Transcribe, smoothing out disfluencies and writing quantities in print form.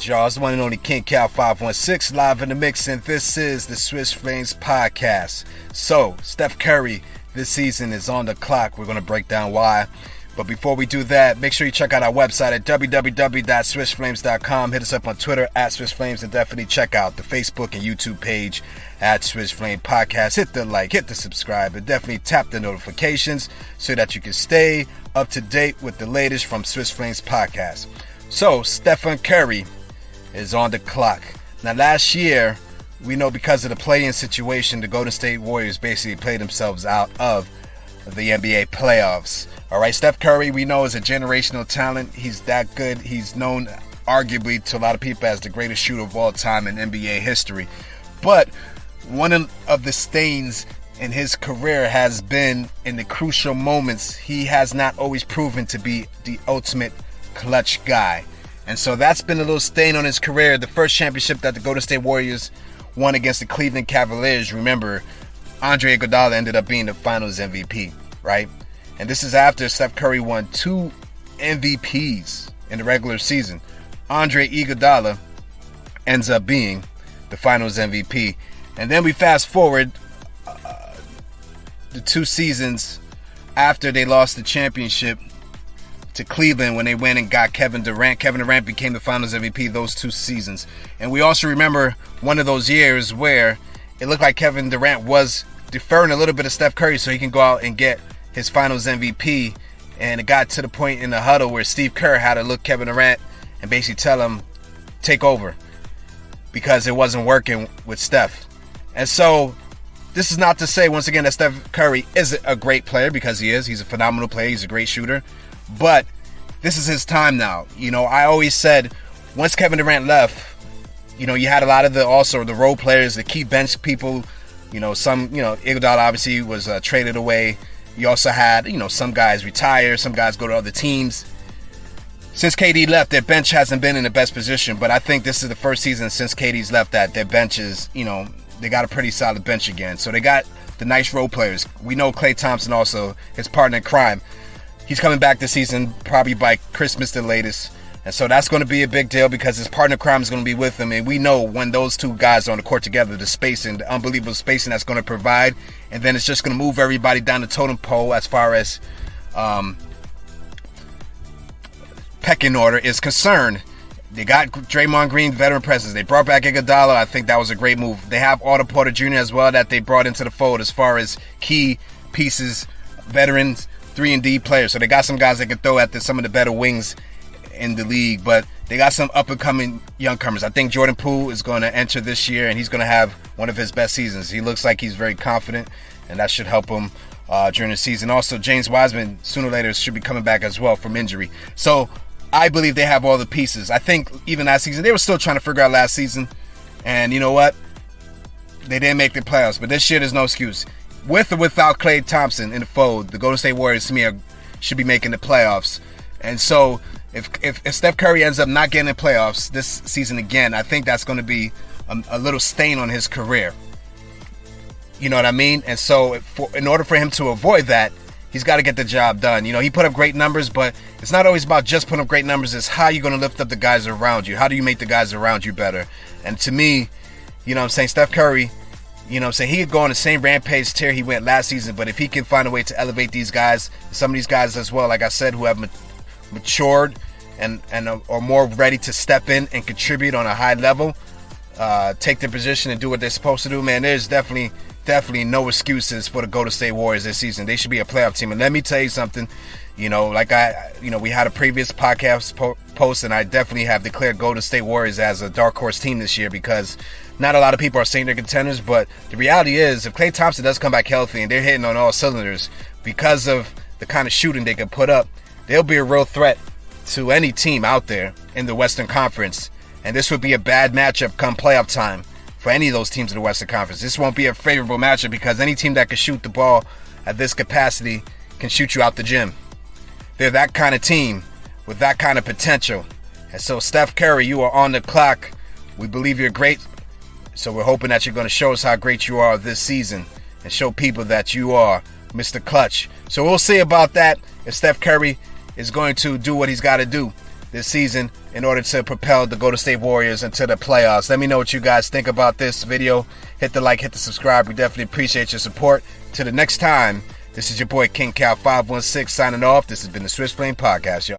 y'all? It's the one and only King Cal 516 live in the mix, and this is the Swiss Flames podcast. So, Steph Curry this season is on the clock. We're going to break down why. But before we do that, make sure you check out our website at www.swissflames.com. Hit us up on Twitter at SwissFlames, and definitely check out the Facebook and YouTube page at Swiss Flame Podcast. Hit the like, hit the subscribe, and definitely tap the notifications so that you can stay up to date with the latest from Swiss Flames Podcast. So, Stephen Curry is on the clock. Now, last year, we know because of the play-in situation, the Golden State Warriors basically played themselves out of the NBA playoffs. All right, Steph Curry, we know, is a generational talent. He's that good. He's known, arguably, to a lot of people as the greatest shooter of all time in NBA history. But one of the stains in his career has been in the crucial moments. He has not always proven to be the ultimate clutch guy. And so that's been a little stain on his career. The first championship that the Golden State Warriors won against the Cleveland Cavaliers, remember, Andre Iguodala ended up being the finals MVP, right? And this is after Steph Curry won 2 MVPs in the regular season. Andre Iguodala ends up being the finals MVP. And then we fast forward the 2 seasons after they lost the championship to Cleveland when they went and got Kevin Durant. Kevin Durant became the finals MVP those 2 seasons. And we also remember one of those years where it looked like Kevin Durant was deferring a little bit of Steph Curry so he can go out and get his finals MVP. And it got to the point in the huddle where Steve Kerr had to look Kevin Durant and basically tell him, take over, because it wasn't working with Steph. And so this is not to say, once again, that Steph Curry isn't a great player, because he is. He's a phenomenal player. He's a great shooter. But this is his time now. You know, I always said once Kevin Durant left, you know, you had a lot of the role players, the key bench people. You know, Iguodala obviously was traded away. You also had, some guys retire, some guys go to other teams. Since KD left, their bench hasn't been in the best position. But I think this is the first season since KD's left that their bench is, they got a pretty solid bench again. So they got the nice role players. We know Klay Thompson also, his partner in crime. He's coming back this season, probably by Christmas the latest. And so that's going to be a big deal because his partner crime is going to be with him. And we know when those 2 guys are on the court together, the spacing, the unbelievable spacing that's going to provide. And then it's just going to move everybody down the totem pole as far as pecking order is concerned. They got Draymond Green, veteran presence. They brought back Iguodala. I think that was a great move. They have Otto Porter Jr. as well that they brought into the fold as far as key pieces, veterans, 3-and-D players. So they got some guys that can throw at some of the better wings in the league, but they got some up-and-coming youngcomers. I think Jordan Poole is going to enter this year, and he's going to have one of his best seasons. He looks like he's very confident, and that should help him during the season. Also, James Wiseman, sooner or later, should be coming back as well from injury. So I believe they have all the pieces. I think even last season, they were still trying to figure out last season, and you know what? They didn't make the playoffs, but this year there's no excuse. With or without Klay Thompson in the fold, the Golden State Warriors, to me, should be making the playoffs. And so if Steph Curry ends up not getting in the playoffs this season again, I think that's going to be a little stain on his career. You know what I mean? And so in order for him to avoid that, he's got to get the job done. You know, he put up great numbers, but it's not always about just putting up great numbers. It's how you're going to lift up the guys around you. How do you make the guys around you better? And to me, Steph Curry, he could go on the same rampage tear he went last season, but if he can find a way to elevate these guys, some of these guys as well, like I said, who have matured and are more ready to step in and contribute on a high level, take their position and do what they're supposed to do, man, there's definitely no excuses for the Golden State Warriors this season. They should be a playoff team. And let me tell you something, we had a previous podcast post, and I definitely have declared Golden State Warriors as a dark horse team this year because not a lot of people are saying they're contenders, but the reality is if Klay Thompson does come back healthy and they're hitting on all cylinders because of the kind of shooting they can put up, they'll be a real threat to any team out there in the Western Conference. And this would be a bad matchup come playoff time for any of those teams in the Western Conference. This won't be a favorable matchup because any team that can shoot the ball at this capacity can shoot you out the gym. They're that kind of team with that kind of potential. And so, Steph Curry, you are on the clock. We believe you're great. So we're hoping that you're going to show us how great you are this season and show people that you are Mr. Clutch. So we'll see about that if Steph Curry is going to do what he's got to do. this season in order to propel the Golden State Warriors into the playoffs. Let me know what you guys think about this video. Hit the like, hit the subscribe. We definitely appreciate your support. Till the next time, this is your boy King Cal 516 signing off. This has been the Switch Flame Podcast, y'all.